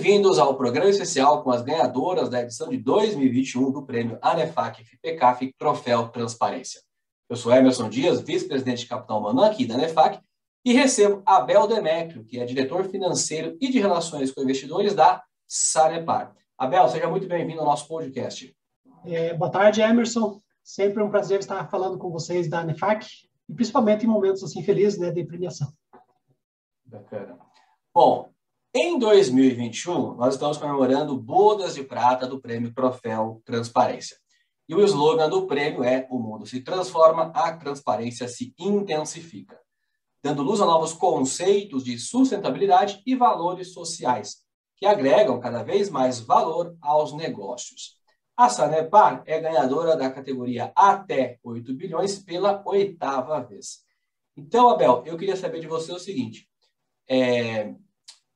Bem-vindos ao programa especial com as ganhadoras da edição de 2021 do prêmio ANEFAC FIPECAF Troféu Transparência. Eu sou Emerson Dias, vice-presidente de capital humano aqui da ANEFAC, e recebo Abel Demétrio, que é diretor financeiro e de relações com investidores da Sanepar. Abel, seja muito bem-vindo ao nosso podcast. Boa tarde, Emerson. Sempre um prazer estar falando com vocês da ANEFAC, e principalmente em momentos assim felizes, né, de premiação. Bacana. Bom, em 2021, nós estamos comemorando bodas de prata do prêmio Troféu Transparência. E o slogan do prêmio é: o mundo se transforma, a transparência se intensifica, dando luz a novos conceitos de sustentabilidade e valores sociais, que agregam cada vez mais valor aos negócios. A Sanepar é ganhadora da categoria até 8 bilhões pela 8ª vez. Então, Abel, eu queria saber de você o seguinte: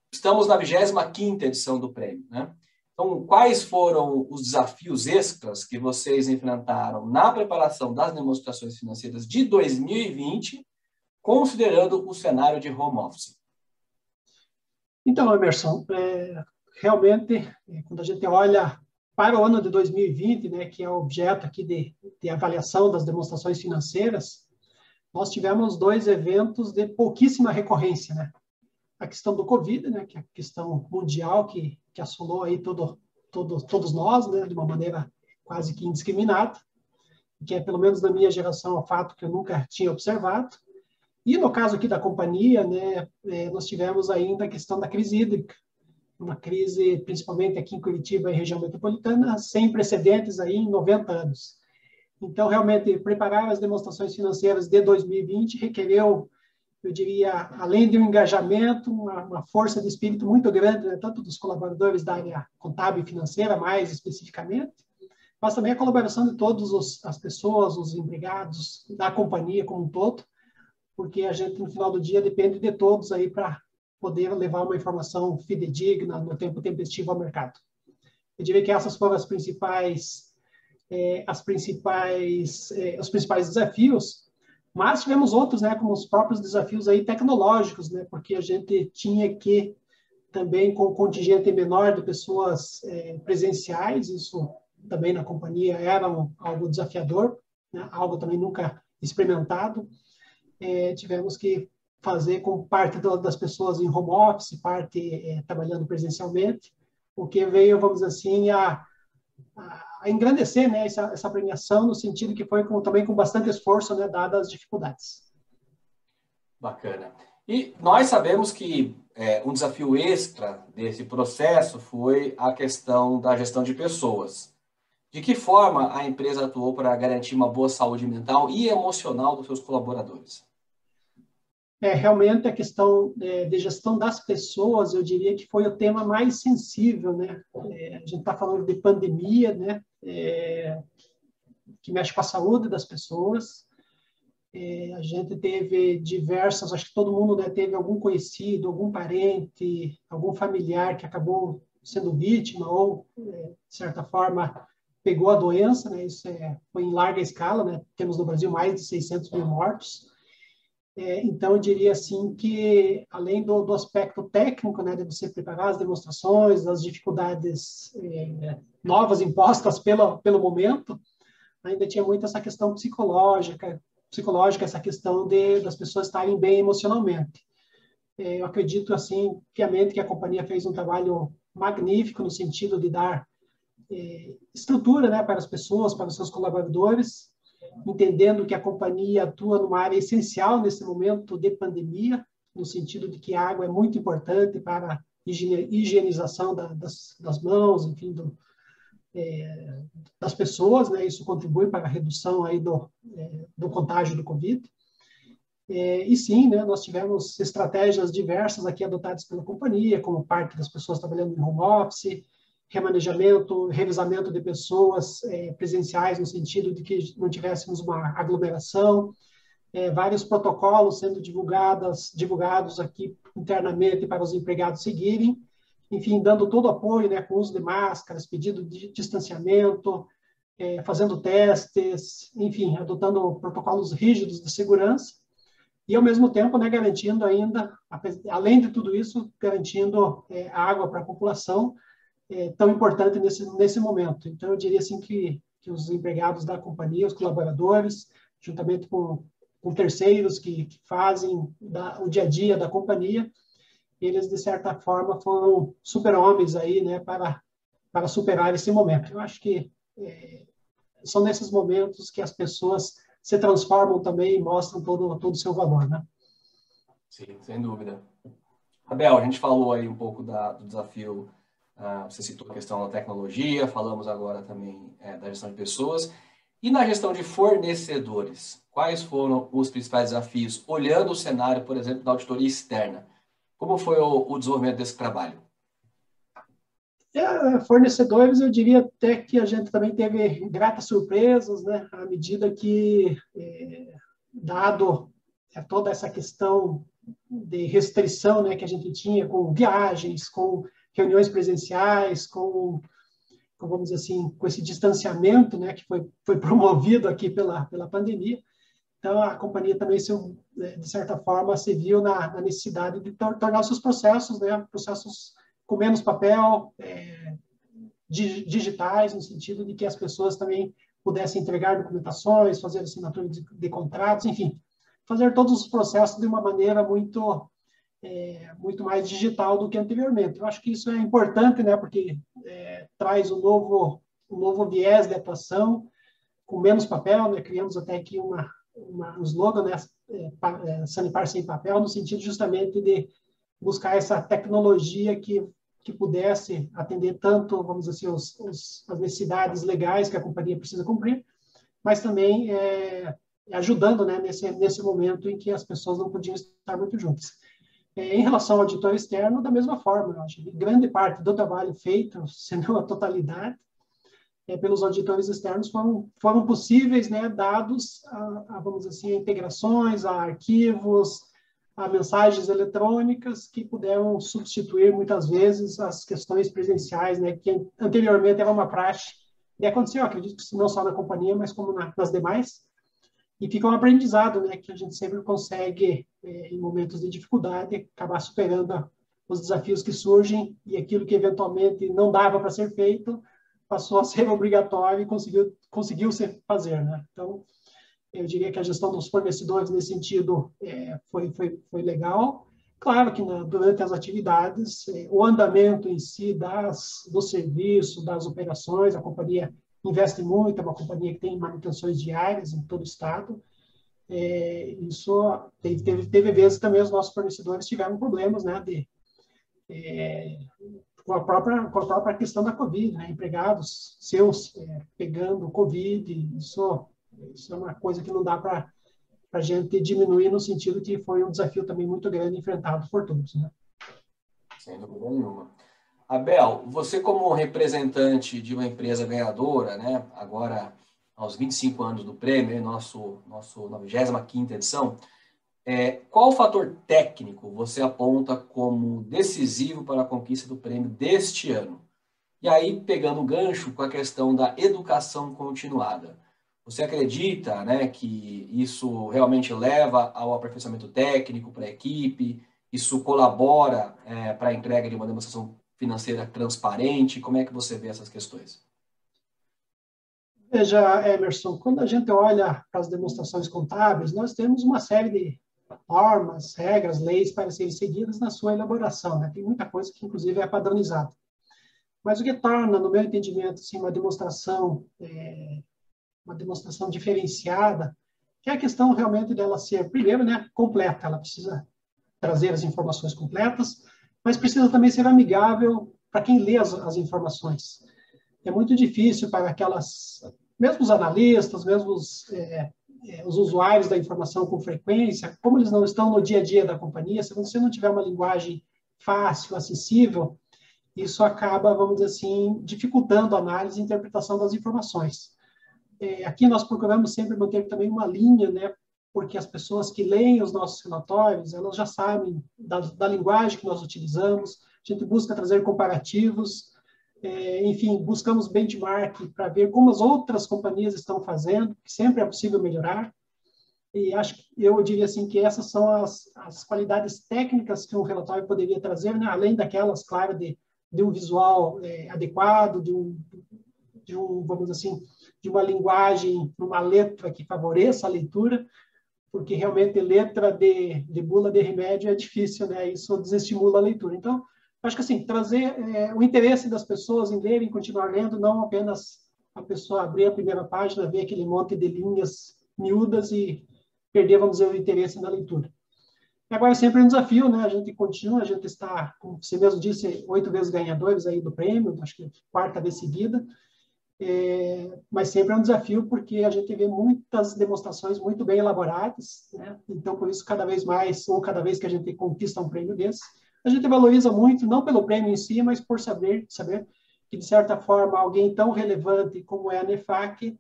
estamos na 25ª edição do prêmio, né? Então, quais foram os desafios extras que vocês enfrentaram na preparação das demonstrações financeiras de 2020, considerando o cenário de home office? Então, Emerson, realmente, quando a gente olha para o ano de 2020, né, que é o objeto aqui de avaliação das demonstrações financeiras, nós tivemos 2 eventos de pouquíssima recorrência, né? A questão do Covid, né, que é a questão mundial que assolou aí todos nós, né, de uma maneira quase que indiscriminada, que é, pelo menos na minha geração, um fato que eu nunca tinha observado. E no caso aqui da companhia, né, nós tivemos ainda a questão da crise hídrica, uma crise, principalmente aqui em Curitiba e região metropolitana, sem precedentes aí em 90 anos. Então, realmente, preparar as demonstrações financeiras de 2020 requereu, eu diria, além de um engajamento, uma força de espírito muito grande, né, tanto dos colaboradores da área contábil e financeira, mais especificamente, mas também a colaboração de todas as pessoas, os empregados da companhia como um todo, porque a gente, no final do dia, depende de todos aí para poder levar uma informação fidedigna no tempo tempestivo ao mercado. Eu diria que essas foram os principais desafios, mas tivemos outros, né, como os próprios desafios aí tecnológicos, né, porque a gente tinha que também, com um contingente menor de pessoas presenciais, isso também na companhia era algo desafiador, né, algo também nunca experimentado. Tivemos que fazer com parte das pessoas em home office, parte trabalhando presencialmente, o que veio, vamos dizer assim, a engrandecer, né, essa premiação, no sentido que foi também com bastante esforço, né, dadas as dificuldades. Bacana. E nós sabemos que um desafio extra desse processo foi a questão da gestão de pessoas. De que forma a empresa atuou para garantir uma boa saúde mental e emocional dos seus colaboradores? Realmente a questão de gestão das pessoas, eu diria que foi o tema mais sensível, né? A gente está falando de pandemia, né? Que mexe com a saúde das pessoas. A gente teve diversas, acho que todo mundo, né, teve algum conhecido, algum parente, algum familiar que acabou sendo vítima ou, de certa forma, pegou a doença, né? Isso foi em larga escala, né? Temos no Brasil mais de 600 mil mortos. Então, eu diria assim que, além do aspecto técnico, né, de você preparar as demonstrações, as dificuldades novas impostas pelo momento, ainda tinha muito essa questão psicológica, essa questão das pessoas estarem bem emocionalmente. Eu acredito, assim, piamente que a companhia fez um trabalho magnífico no sentido de dar estrutura, né, para as pessoas, para os seus colaboradores, entendendo que a companhia atua numa área essencial nesse momento de pandemia, no sentido de que a água é muito importante para a higienização das mãos, enfim, das pessoas, né? Isso contribui para a redução aí do contágio do Covid. E sim, né, nós tivemos estratégias diversas aqui adotadas pela companhia, como parte das pessoas trabalhando em home office, remanejamento, revezamento de pessoas presenciais, no sentido de que não tivéssemos uma aglomeração, vários protocolos sendo divulgados aqui internamente para os empregados seguirem, enfim, dando todo o apoio, né, com uso de máscaras, pedido de distanciamento, fazendo testes, enfim, adotando protocolos rígidos de segurança. e, ao mesmo tempo, né, garantindo ainda, além de tudo isso, garantindo água para a população, tão importante nesse momento. Então, eu diria assim que os empregados da companhia, os colaboradores, juntamente com terceiros que fazem o dia a dia da companhia, eles, de certa forma, foram super-homens aí, né, para superar esse momento. Eu acho que são nesses momentos que as pessoas se transformam também e mostram todo o seu valor, né? Sim, sem dúvida. Abel, a gente falou aí um pouco do desafio, você citou a questão da tecnologia, falamos agora também da gestão de pessoas. E na gestão de fornecedores, quais foram os principais desafios, olhando o cenário, por exemplo, da auditoria externa? Como foi o desenvolvimento desse trabalho? Fornecedores, eu diria até que a gente também teve gratas surpresas, né? À medida que, dado toda essa questão de restrição, né, que a gente tinha com viagens, com reuniões presenciais, vamos dizer assim, com esse distanciamento, né, que foi promovido aqui pela pandemia. Então, a companhia também, de certa forma, se viu na necessidade de tornar os seus processos, né, processos com menos papel, digitais, no sentido de que as pessoas também pudessem entregar documentações, fazer assinatura de contratos, enfim, fazer todos os processos de uma maneira muito mais digital do que anteriormente. Eu acho que isso é importante, né, porque traz um novo viés de atuação, com menos papel, né, criamos até aqui um slogan, né, Sanepar sem papel, no sentido justamente de buscar essa tecnologia que pudesse atender tanto, vamos dizer assim, as necessidades legais que a companhia precisa cumprir, mas também ajudando, né, nesse momento em que as pessoas não podiam estar muito juntas. Em relação ao auditor externo, da mesma forma, eu acho que grande parte do trabalho feito, se não a totalidade, pelos auditores externos foram possíveis, né, dados vamos dizer assim, a integrações, a arquivos, a mensagens eletrônicas que puderam substituir muitas vezes as questões presenciais, né, que anteriormente era uma praxe e aconteceu, acredito que não só na companhia, mas como nas demais. E fica um aprendizado, né, que a gente sempre consegue, em momentos de dificuldade, acabar superando os desafios que surgem e aquilo que eventualmente não dava para ser feito passou a ser obrigatório e conseguiu se fazer, né? Então, eu diria que a gestão dos fornecedores nesse sentido foi legal. Claro que durante as atividades, o andamento em si do serviço, das operações, a companhia investe muito, é uma companhia que tem manutenções diárias em todo o estado. Isso teve vezes também os nossos fornecedores tiveram problemas, né, com a própria questão da Covid, né, empregados seus pegando Covid, isso é uma coisa que não dá para a gente diminuir, no sentido que foi um desafio também muito grande enfrentado por todos, né? Sem dúvida nenhuma. Abel, você como representante de uma empresa ganhadora, né, agora aos 25 anos do prêmio, nosso 95ª edição, qual fator técnico você aponta como decisivo para a conquista do prêmio deste ano? E aí, pegando o gancho com a questão da educação continuada, você acredita, né, que isso realmente leva ao aperfeiçoamento técnico para a equipe? Isso colabora para a entrega de uma demonstração financeira transparente? Como é que você vê essas questões? Veja, Emerson, quando a gente olha para as demonstrações contábeis, nós temos uma série de normas, regras, leis para serem seguidas na sua elaboração, né? Tem muita coisa que, inclusive, é padronizada. Mas o que torna, no meu entendimento, assim, uma demonstração diferenciada, que é a questão realmente dela ser, primeiro, né, completa. Ela precisa trazer as informações completas, mas precisa também ser amigável para quem lê as informações. É muito difícil para mesmo os analistas, mesmo os usuários da informação com frequência, como eles não estão no dia a dia da companhia, se você não tiver uma linguagem fácil, acessível, isso acaba, vamos dizer assim, dificultando a análise e interpretação das informações. Aqui nós procuramos sempre manter também uma linha, né, porque as pessoas que leem os nossos relatórios, elas já sabem da linguagem que nós utilizamos, a gente busca trazer comparativos, enfim, buscamos benchmark para ver como as outras companhias estão fazendo, que sempre é possível melhorar. E eu diria assim que essas são as qualidades técnicas que um relatório poderia trazer, né? Além daquelas, claro, de um visual adequado, vamos dizer assim, de uma linguagem, uma letra que favoreça a leitura, porque realmente letra de bula de remédio é difícil, né? Isso desestimula a leitura. Então, acho que assim, trazer o interesse das pessoas em ler e continuar lendo, não apenas a pessoa abrir a primeira página, ver aquele monte de linhas miúdas e perder, vamos dizer, o interesse na leitura. E agora, sempre um desafio, né? A gente continua, a gente está, como você mesmo disse, 8 vezes ganhadores aí do prêmio, acho que quarta vez seguida, mas sempre é um desafio porque a gente vê muitas demonstrações muito bem elaboradas, né? Então, por isso, cada vez mais, ou cada vez que a gente conquista um prêmio desse, a gente valoriza muito, não pelo prêmio em si, mas por saber que, de certa forma, alguém tão relevante como é a NEFAC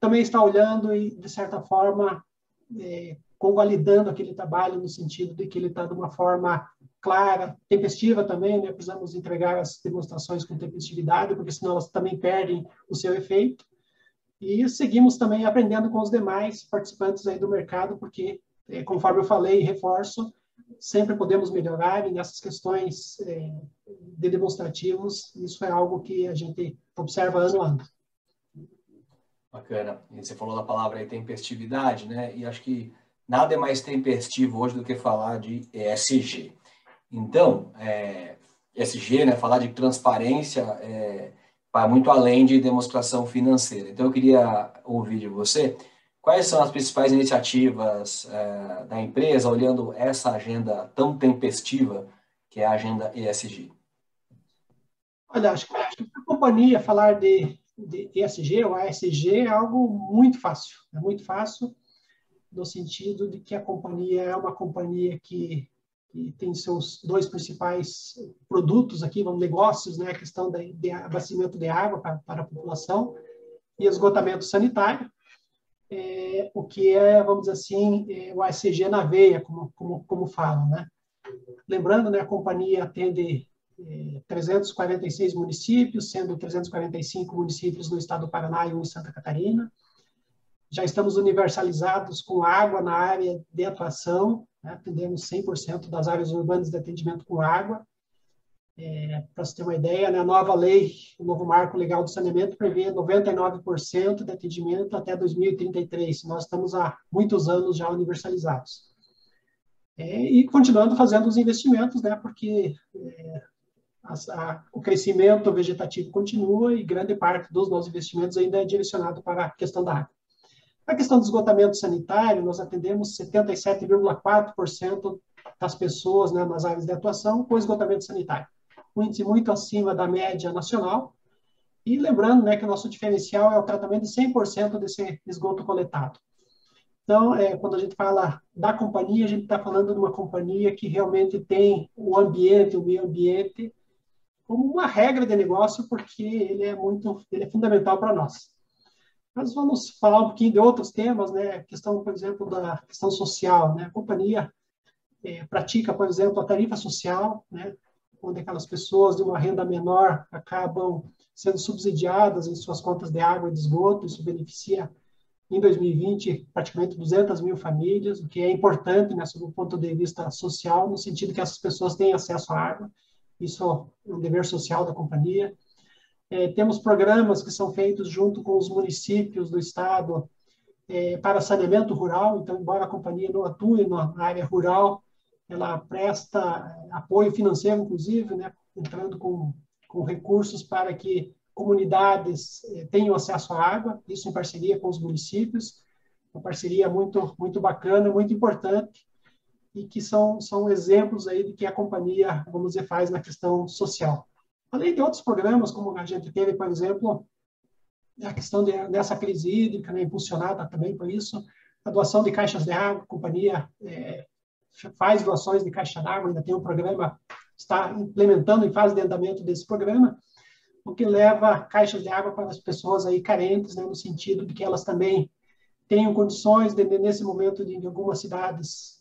também está olhando e, de certa forma, convalidando aquele trabalho no sentido de que ele está de uma forma clara, tempestiva também, né? Precisamos entregar as demonstrações com tempestividade, porque senão elas também perdem o seu efeito. E seguimos também aprendendo com os demais participantes aí do mercado, porque, conforme eu falei e reforço, sempre podemos melhorar e nessas questões de demonstrativos, isso é algo que a gente observa ano a ano. Bacana. E você falou da palavra aí, tempestividade, né? E acho que nada é mais tempestivo hoje do que falar de ESG. Então, ESG, né, falar de transparência, vai muito além de demonstração financeira. Então, eu queria ouvir de você quais são as principais iniciativas da empresa, olhando essa agenda tão tempestiva que é a agenda ESG. Olha, acho que para a companhia falar de ESG ou ASG é algo muito fácil. É muito fácil no sentido de que a companhia é uma companhia que tem seus dois principais produtos aqui, negócios, né? A questão de abastecimento de água para a população e esgotamento sanitário, o que é, vamos dizer assim, o ASG na veia, como falam, né? Lembrando, né, a companhia atende 346 municípios, sendo 345 municípios no estado do Paraná e um em Santa Catarina. Já estamos universalizados com água na área de atuação, né? Atendemos 100% das áreas urbanas de atendimento com água. Para você ter uma ideia, né, a nova lei, o novo marco legal do saneamento prevê 99% de atendimento até 2033. Nós estamos há muitos anos já universalizados. E continuando fazendo os investimentos, né, porque o crescimento vegetativo continua e grande parte dos nossos investimentos ainda é direcionado para a questão da água. A questão do esgotamento sanitário, nós atendemos 77,4% das pessoas, né, nas áreas de atuação com esgotamento sanitário. Um índice muito acima da média nacional. E lembrando, né, que o nosso diferencial é o tratamento de 100% desse esgoto coletado. Então, quando a gente fala da companhia, a gente está falando de uma companhia que realmente tem o ambiente, o meio ambiente, como uma regra de negócio, porque ele é fundamental para nós. Mas vamos falar um pouquinho de outros temas, né? A questão, por exemplo, da questão social, né? A companhia pratica, por exemplo, a tarifa social, né? Onde aquelas pessoas de uma renda menor acabam sendo subsidiadas em suas contas de água e de esgoto. Isso beneficia, em 2020, praticamente 200 mil famílias, o que é importante, né, sob o ponto de vista social, no sentido que essas pessoas têm acesso à água. Isso é um dever social da companhia. Temos programas que são feitos junto com os municípios do estado para saneamento rural. Então, embora a companhia não atue na área rural, ela presta apoio financeiro, inclusive, né, entrando com recursos para que comunidades tenham acesso à água, isso em parceria com os municípios, uma parceria muito, muito bacana, muito importante, e que são exemplos aí de que a companhia, vamos dizer, faz na questão social. Além de outros programas, como a gente teve, por exemplo, a questão dessa crise hídrica, né, impulsionada também por isso, a doação de caixas de água, a companhia faz doações de caixa d'água, ainda tem um programa, está implementando em fase de andamento desse programa, o que leva caixas de água para as pessoas aí carentes, né, no sentido de que elas também tenham condições, nesse momento de algumas cidades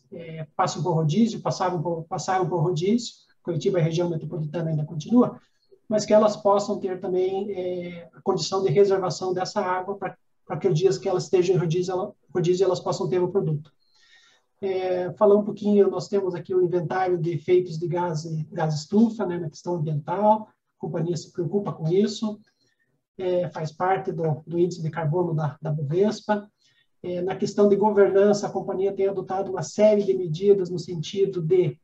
passam por rodízio, passaram por rodízio, Curitiba e a região metropolitana ainda continua, mas que elas possam ter também a condição de reservação dessa água para para que os dias que elas estejam em rodízio, elas possam ter o produto. Falar um pouquinho, nós temos aqui o inventário de efeitos de gás estufa, né, na questão ambiental, a companhia se preocupa com isso, faz parte do índice de carbono da Bovespa. Na questão de governança, a companhia tem adotado uma série de medidas no sentido de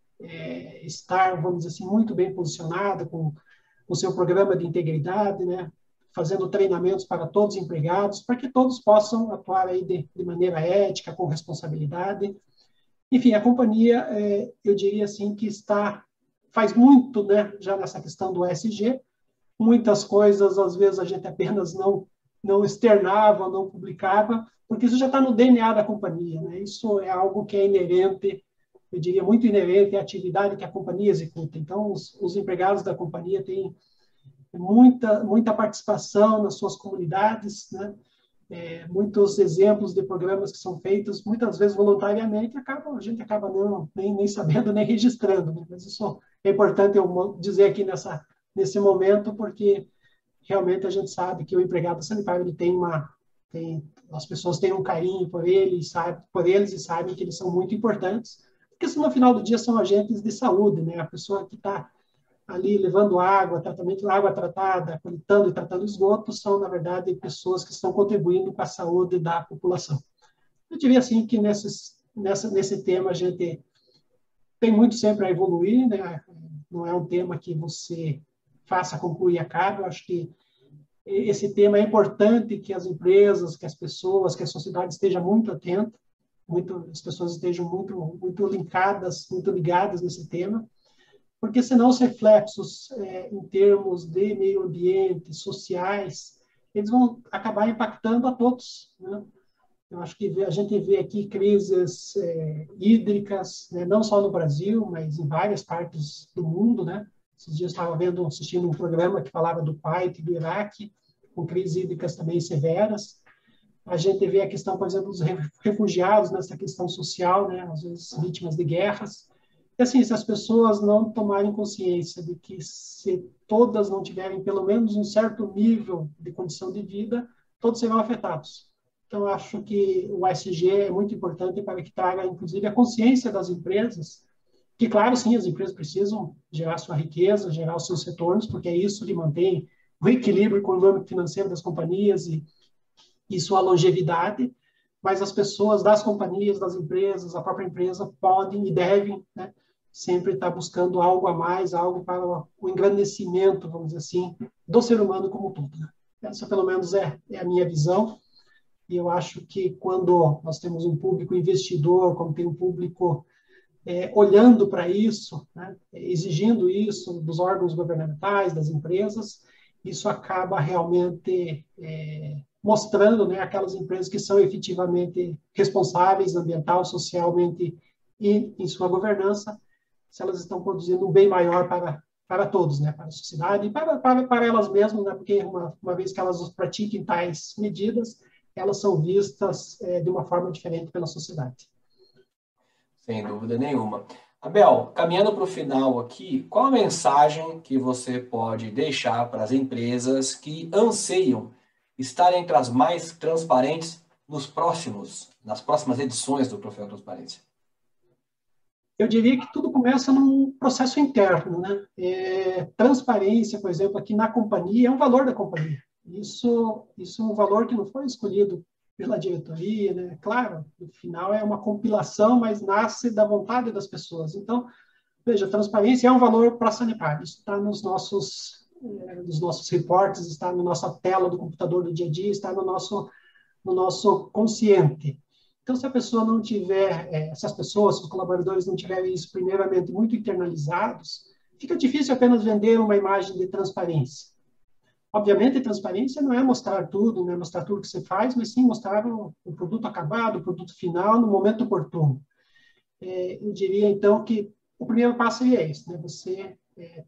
estar, vamos dizer assim, muito bem posicionada com o seu programa de integridade, né, fazendo treinamentos para todos os empregados, para que todos possam atuar aí de maneira ética, com responsabilidade. Enfim, a companhia, eu diria assim, que faz muito, né, já nessa questão do ESG, muitas coisas, às vezes, a gente apenas não externava, não publicava, porque isso já está no DNA da companhia, né? Isso é algo que é inerente, eu diria, muito inerente à atividade que a companhia executa. Então, os empregados da companhia têm muita participação nas suas comunidades, né? Muitos exemplos de programas que são feitos, muitas vezes voluntariamente, a gente acaba nem sabendo, nem registrando, né? Mas isso é importante eu dizer aqui nesse momento, porque realmente a gente sabe que o empregado sanitário as pessoas têm um carinho por eles e sabem que eles são muito importantes, porque no final do dia são agentes de saúde, né? A pessoa que está ali levando água, tratamento de água tratada, coletando e tratando esgoto, são, na verdade, pessoas que estão contribuindo com a saúde da população. Eu diria, assim, que nesse tema a gente tem muito sempre a evoluir, né? Não é um tema que você faça, conclui e acabe. Eu acho que esse tema é importante que as empresas, que as pessoas, que a sociedade esteja muito atenta, as pessoas estejam muito linkadas, muito ligadas nesse tema, porque senão os reflexos em termos de meio ambiente, sociais, eles vão acabar impactando a todos, né? Eu acho que a gente vê aqui crises hídricas, né, não só no Brasil, mas em várias partes do mundo, né? Esses dias eu estava assistindo um programa que falava do Kuwait e do Iraque, com crises hídricas também severas. A gente vê a questão, por exemplo, dos refugiados nessa questão social, né? Às vezes vítimas de guerras. E assim, se as pessoas não tomarem consciência de que se todas não tiverem pelo menos um certo nível de condição de vida, todos serão afetados. Então, eu acho que o ESG é muito importante para que traga, inclusive, a consciência das empresas, que, claro, sim, as empresas precisam gerar sua riqueza, gerar os seus retornos, porque é isso que mantém o equilíbrio econômico financeiro das companhias e sua longevidade, mas as pessoas das companhias, das empresas, a própria empresa podem e devem, né, sempre estar buscando algo a mais, algo para o engrandecimento, vamos dizer assim, do ser humano como um todo, né? Essa, pelo menos, é a minha visão. E eu acho que quando nós temos um público investidor, quando tem um público olhando para isso, né, exigindo isso dos órgãos governamentais, das empresas, isso acaba realmente mostrando, né, aquelas empresas que são efetivamente responsáveis ambiental, socialmente e em sua governança, se elas estão produzindo um bem maior para todos, né, para a sociedade e para elas mesmas, né, porque uma vez que elas pratiquem tais medidas, elas são vistas de uma forma diferente pela sociedade. Sem dúvida nenhuma. Abel, caminhando para o final aqui, qual a mensagem que você pode deixar para as empresas que anseiam estar entre as mais transparentes nas próximas edições do Troféu Transparência? Eu diria que tudo começa num processo interno, né? Transparência, por exemplo, aqui na companhia, é um valor da companhia. Isso é um valor que não foi escolhido pela diretoria, né? Claro, no final é uma compilação, mas nasce da vontade das pessoas. Então, veja, transparência é um valor para a Sanepar. Isso está nos nossos reportes, está na nossa tela do computador do dia a dia, está no nosso consciente. Então, se a pessoa não tiver, se as pessoas, se os colaboradores não tiverem isso primeiramente muito internalizados, fica difícil apenas vender uma imagem de transparência. Obviamente, transparência não é mostrar tudo, não é mostrar tudo que você faz, mas sim mostrar o produto acabado, o produto final, no momento oportuno. Eu diria, então, que o primeiro passo é esse, né? Você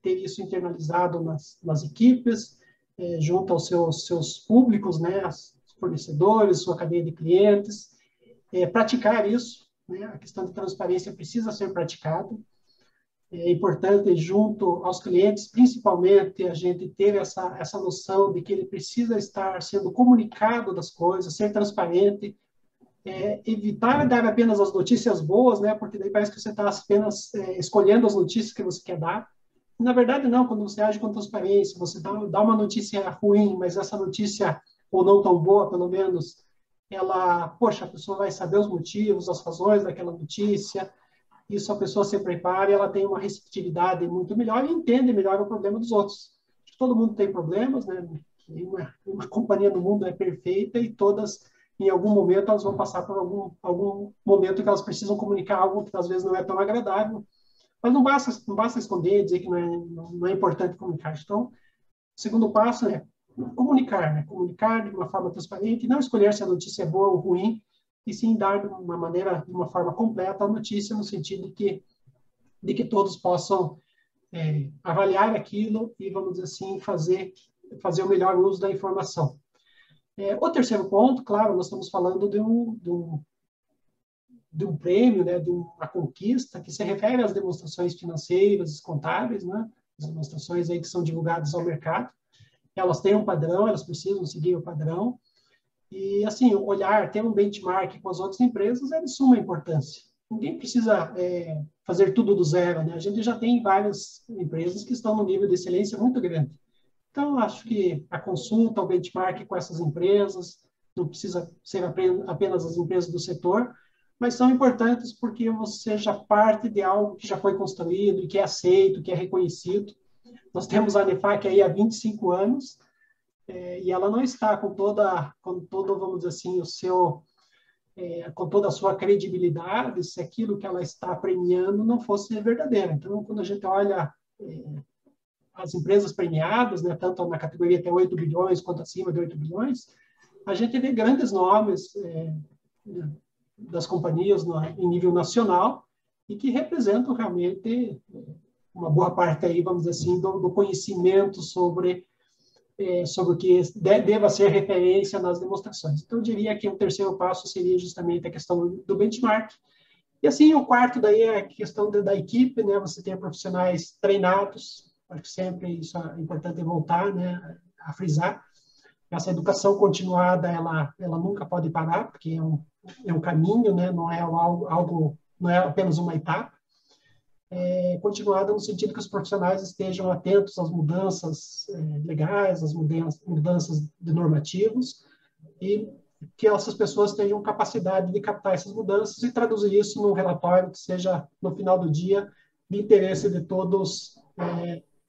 ter isso internalizado nas equipes, junto aos seus públicos, né? Os fornecedores, sua cadeia de clientes, praticar isso, né? A questão de transparência precisa ser praticada. É importante, junto aos clientes, principalmente, a gente ter essa noção de que ele precisa estar sendo comunicado das coisas, ser transparente, evitar dar apenas as notícias boas, né? Porque daí parece que você está apenas escolhendo as notícias que você quer dar. Na verdade, não, quando você age com transparência, você dá uma notícia ruim, mas essa notícia, ou não tão boa, pelo menos, ela, poxa, a pessoa vai saber os motivos, as razões daquela notícia, isso a pessoa se prepara e ela tem uma receptividade muito melhor e entende melhor o problema dos outros. Todo mundo tem problemas, né? Nenhuma companhia no mundo é perfeita e todas, em algum momento, elas vão passar por algum momento que elas precisam comunicar algo que às vezes não é tão agradável. Mas não basta esconder, dizer que não é importante comunicar. Então, o segundo passo é comunicar, né? Comunicar de uma forma transparente, não escolher se a notícia é boa ou ruim, e sim dar de uma forma completa a notícia, no sentido de que todos possam avaliar aquilo e, vamos dizer assim, fazer o melhor uso da informação. O terceiro ponto, claro, nós estamos falando de um prêmio, né, de uma conquista, que se refere às demonstrações financeiras, contábeis, né, as demonstrações aí que são divulgadas ao mercado. Elas têm um padrão, elas precisam seguir o padrão. E, assim, ter um benchmark com as outras empresas é de suma importância. Ninguém precisa fazer tudo do zero, né? A gente já tem várias empresas que estão no nível de excelência muito grande. Então, acho que a consulta, o benchmark com essas empresas, não precisa ser apenas as empresas do setor, mas são importantes porque você já parte de algo que já foi construído, que é aceito, que é reconhecido. Nós temos a ANEFAC aí há 25 anos, e ela não está com todo, vamos dizer assim, com toda a sua credibilidade, se aquilo que ela está premiando não fosse verdadeiro. Então, quando a gente olha as empresas premiadas, né, tanto na categoria até 8 bilhões quanto acima de 8 bilhões, a gente vê grandes nomes das companhias em nível nacional e que representam realmente uma boa parte aí, vamos dizer assim, do conhecimento sobre o que deva ser referência nas demonstrações. Então, eu diria que o terceiro passo seria justamente a questão do benchmark. E, assim, o quarto daí é a questão da equipe, né? Você tem profissionais treinados, acho que sempre isso é importante voltar, né, a frisar. Essa educação continuada, ela nunca pode parar, porque é um caminho, né? Não é algo, não é apenas uma etapa. Continuada no sentido que os profissionais estejam atentos às mudanças legais, às mudanças de normativos, e que essas pessoas tenham capacidade de captar essas mudanças e traduzir isso num relatório que seja, no final do dia, de interesse de todos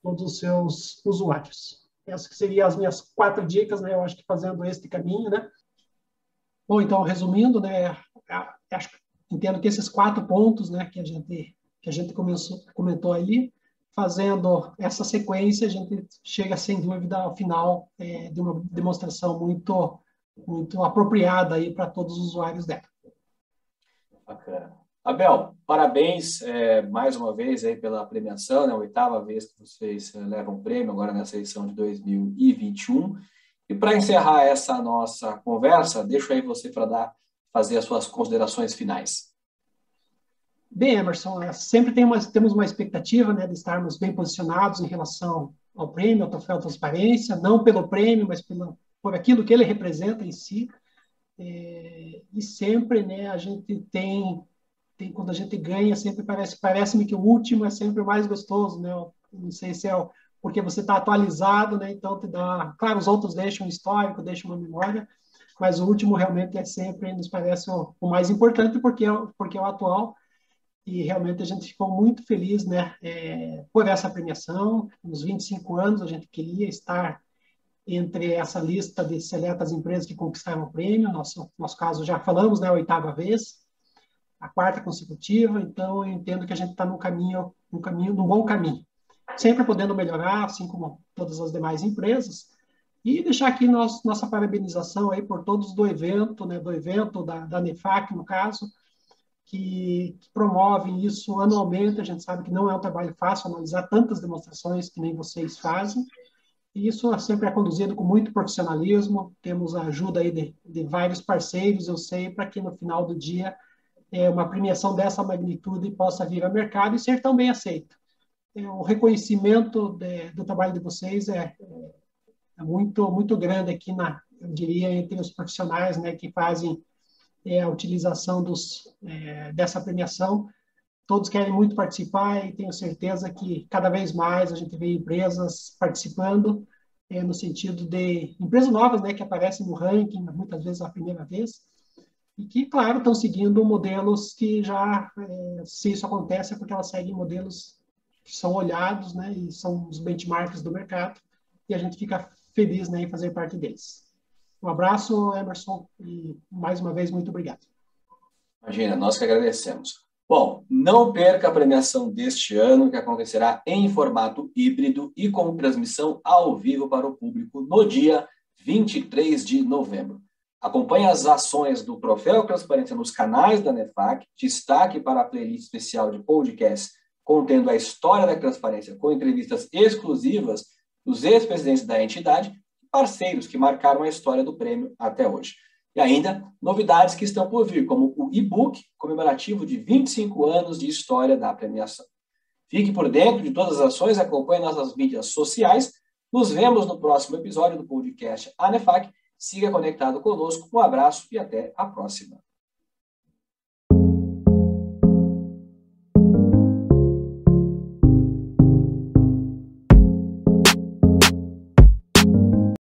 os seus usuários. Essas que seriam as minhas 4 dicas, né? Eu acho que fazendo este caminho, né? Bom, então, resumindo, né? Entendo que esses 4 pontos, né, que a gente comentou ali, fazendo essa sequência, a gente chega, sem dúvida, ao final de uma demonstração muito, muito apropriada aí para todos os usuários dela. Bacana. Abel, parabéns mais uma vez aí pela premiação, né? A 8ª vez que vocês levam o prêmio, agora nessa edição de 2021. E para encerrar essa nossa conversa, deixo aí você para fazer as suas considerações finais. Bem, Emerson, sempre temos uma expectativa, né, de estarmos bem posicionados em relação ao prêmio, ao troféu Transparência, não pelo prêmio, mas por aquilo que ele representa em si. E sempre, né, a gente tem quando a gente ganha, sempre parece-me que o último é sempre o mais gostoso, né? Não sei se é porque você está atualizado, né? Então te dá, claro, os outros deixam um histórico, deixam uma memória, mas o último realmente nos parece o mais importante porque é o atual. E realmente a gente ficou muito feliz, né, por essa premiação. Nos 25 anos a gente queria estar entre essa lista de seletas empresas que conquistaram o prêmio. Nosso caso, já falamos, né, a 8ª vez, a 4ª consecutiva. Então, eu entendo que a gente está num bom caminho. Sempre podendo melhorar, assim como todas as demais empresas. E deixar aqui nossa parabenização aí por todos do evento, né, da ANEFAC, no caso, que promovem isso anualmente. A gente sabe que não é um trabalho fácil analisar tantas demonstrações que nem vocês fazem, e isso sempre é conduzido com muito profissionalismo. Temos a ajuda aí de vários parceiros, eu sei, para que no final do dia uma premiação dessa magnitude possa vir ao mercado e ser tão bem aceita. o reconhecimento do trabalho de vocês é muito, muito grande aqui, eu diria, entre os profissionais, né, que fazem a utilização dessa premiação. Todos querem muito participar e tenho certeza que cada vez mais a gente vê empresas participando, no sentido de empresas novas, né, que aparecem no ranking, muitas vezes a primeira vez, e que, claro, estão seguindo modelos que já, se isso acontece, é porque elas seguem modelos que são olhados, né, e são os benchmarks do mercado, e a gente fica feliz, né, em fazer parte deles. Um abraço, Emerson, e mais uma vez, muito obrigado. Imagina, nós que agradecemos. Bom, não perca a premiação deste ano, que acontecerá em formato híbrido e com transmissão ao vivo para o público no dia 23 de novembro. Acompanhe as ações do Troféu Transparência nos canais da ANEFAC, destaque para a playlist especial de podcast contendo a história da transparência com entrevistas exclusivas dos ex-presidentes da entidade e parceiros que marcaram a história do prêmio até hoje. E ainda, novidades que estão por vir, como o e-book comemorativo de 25 anos de história da premiação. Fique por dentro de todas as ações, acompanhe nossas mídias sociais. Nos vemos no próximo episódio do podcast ANEFAC. Siga conectado conosco. Um abraço e até a próxima.